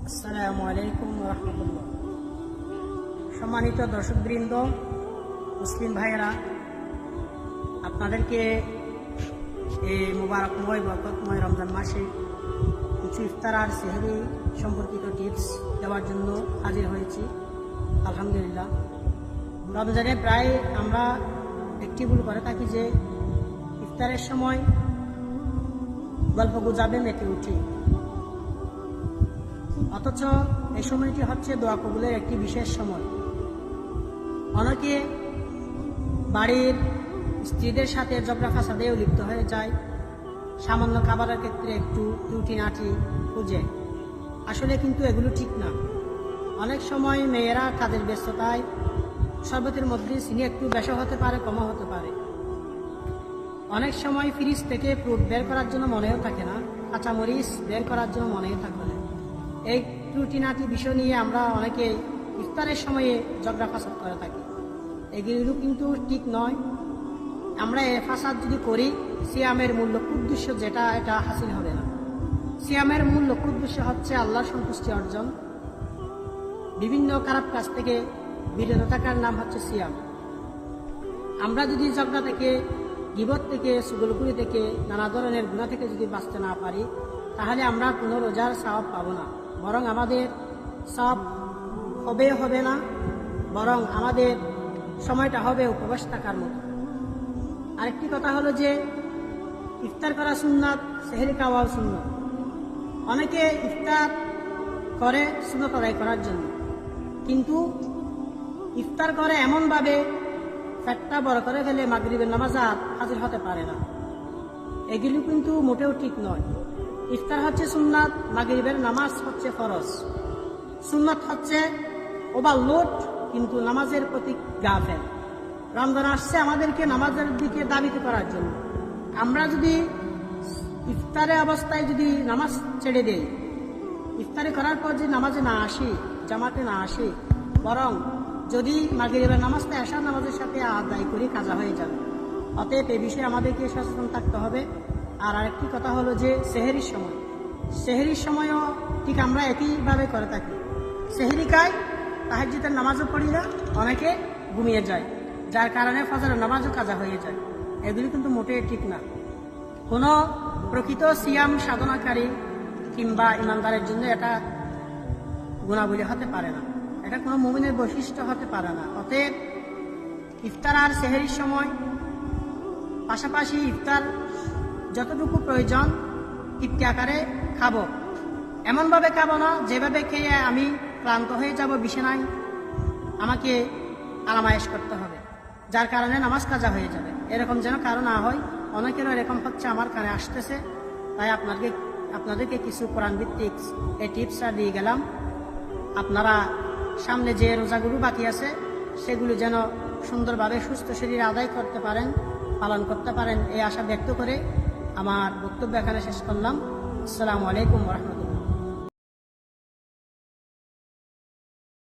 আসসালামু আলাইকুম রহমতুল্লাহ। সম্মানিত দর্শকবৃন্দ, মুসলিম ভাইয়েরা, আপনাদেরকে এই মুবারকময় বরকতময় রমজান মাসে কিছু ইফতার আর সেহরি সম্পর্কিত টিপস দেওয়ার জন্য হাজির হয়েছি। আলহামদুলিল্লাহ, রমজানে প্রায় আমরা একটি ভুল করে থাকি যে ইফতারের সময় গল্প গুজাবে মেতে উঠি, অথচ এই সময়টি হচ্ছে দোয়া কবুলের একটি বিশেষ সময়। অনেকে বাড়ির স্ত্রীদের সাথে ঝগড়া ফাসাদেও লিপ্ত হয়ে যায়, সামান্য খাবারের ক্ষেত্রে একটু ত্রুটিনাটি খুঁজে। আসলে কিন্তু এগুলো ঠিক না। অনেক সময় মেয়েরা কাজের ব্যস্ততায় শরবতের মধ্যে চিনি একটু বেশি হতে পারে, কমও হতে পারে। অনেক সময় ফ্রিজ থেকে ফ্রুট বের করার জন্য মনেও থাকে না, কাঁচামরিচ বের করার জন্য মনেও থাকবে না। এই ত্রুটিনাটি বিষয় নিয়ে আমরা অনেকে ইফতারের সময়ে ঝগড়া ফাসাদ করে থাকি। এগুলো কিন্তু ঠিক নয়। আমরা এ ফাসাদ যদি করি, সিয়ামের মূল লক্ষ্য উদ্দেশ্য যেটা, এটা হাসিল হবে না। সিয়ামের মূল লক্ষ্য উদ্দেশ্য হচ্ছে আল্লাহর সন্তুষ্টি অর্জন। বিভিন্ন খারাপ কাজ থেকে বিরত থাকার নাম হচ্ছে সিয়াম। আমরা যদি ঝগড়া থেকে, গীবত থেকে, সুগলগুলি থেকে, নানা ধরনের গুনাহ থেকে যদি বাঁচতে না পারি, তাহলে আমরা কোনো রোজার সওয়াব পাবো না। বরং আমাদের সওয়াব হবে না, বরং আমাদের সময়টা হবে উপবাস থাকার মতো। আরেকটি কথা হলো যে ইফতার করা সুন্নাত, সেহরি খাওয়াও সুন্নাত। অনেকে ইফতার করে সুন্নাত আদায় করার জন্য, কিন্তু ইফতার করে এমনভাবে পেটটা বড় করে ফেলে মাগরিবের নামাজ আর হাজির হতে পারে না। এগুলি কিন্তু মোটেও ঠিক নয়। ইফতার হচ্ছে সুন্নাত, মাগরিবের নামাজ হচ্ছে ফরজ। সুন্নাত হচ্ছে ওভারলোড, কিন্তু নামাজের প্রতি গাফেল। রমজান আসছে আমাদেরকে নামাজের দিকে দাবিত করার জন্য। আমরা যদি ইফতারের অবস্থায় যদি নামাজ ছেড়ে দেই, ইফতারি করার পর যদি নামাজে না আসি, জামাতে না আসি, বরং যদি মাগরিবের নামাজটা এশার নামাজের সাথে আদায় করি, কাজা হয়ে যাবে। অতএব এ বিষয়ে আমাদেরকে সচেতন থাকতে হবে। আর আরেকটি কথা হলো যে সেহরির সময়ও ঠিক আমরা একইভাবে করে থাকি। সেহরি খাই, তাহাজ্জুদের নামাজও পড়ি না, অনেকে ঘুমিয়ে যায়, যার কারণে ফজরের নামাজও কাজা হয়ে যায়। এগুলি কিন্তু মোটেই ঠিক না। কোনো প্রকৃত সিয়াম সাধনাকারী কিংবা ইমানদারের জন্য এটা গুণাবলী হতে পারে না, এটা কোনো মুমিনের বৈশিষ্ট্য হতে পারে না। অতএব ইফতার আর সেহরির সময় পাশাপাশি ইফতার যতটুকু প্রয়োজন তৃপ্তি আকারে খাবো। এমনভাবে খাবো না যেভাবে খেয়ে আমি ক্লান্ত হয়ে যাব, বিছানায় আমাকে আরামায়েশ করতে হবে, যার কারণে নামাজ কাজা হয়ে যাবে। এরকম যেন কারো না হয়। অনেকেরও এরকম হচ্ছে, আমার কানে আসতেছে। তাই আপনাদেরকে কিছু কোরআন ভিত্তিক এই টিপসটা দিয়ে গেলাম। আপনারা সামনে যে রোজাগুলো বাকি আছে সেগুলো যেন সুন্দরভাবে সুস্থ শরীরে আদায় করতে পারেন, পালন করতে পারেন, এই আশা ব্যক্ত করে আমার বক্তব্য এখানে শেষ করলাম। আসসালামু আলাইকুম ওয়া রাহমাতুল্লাহ।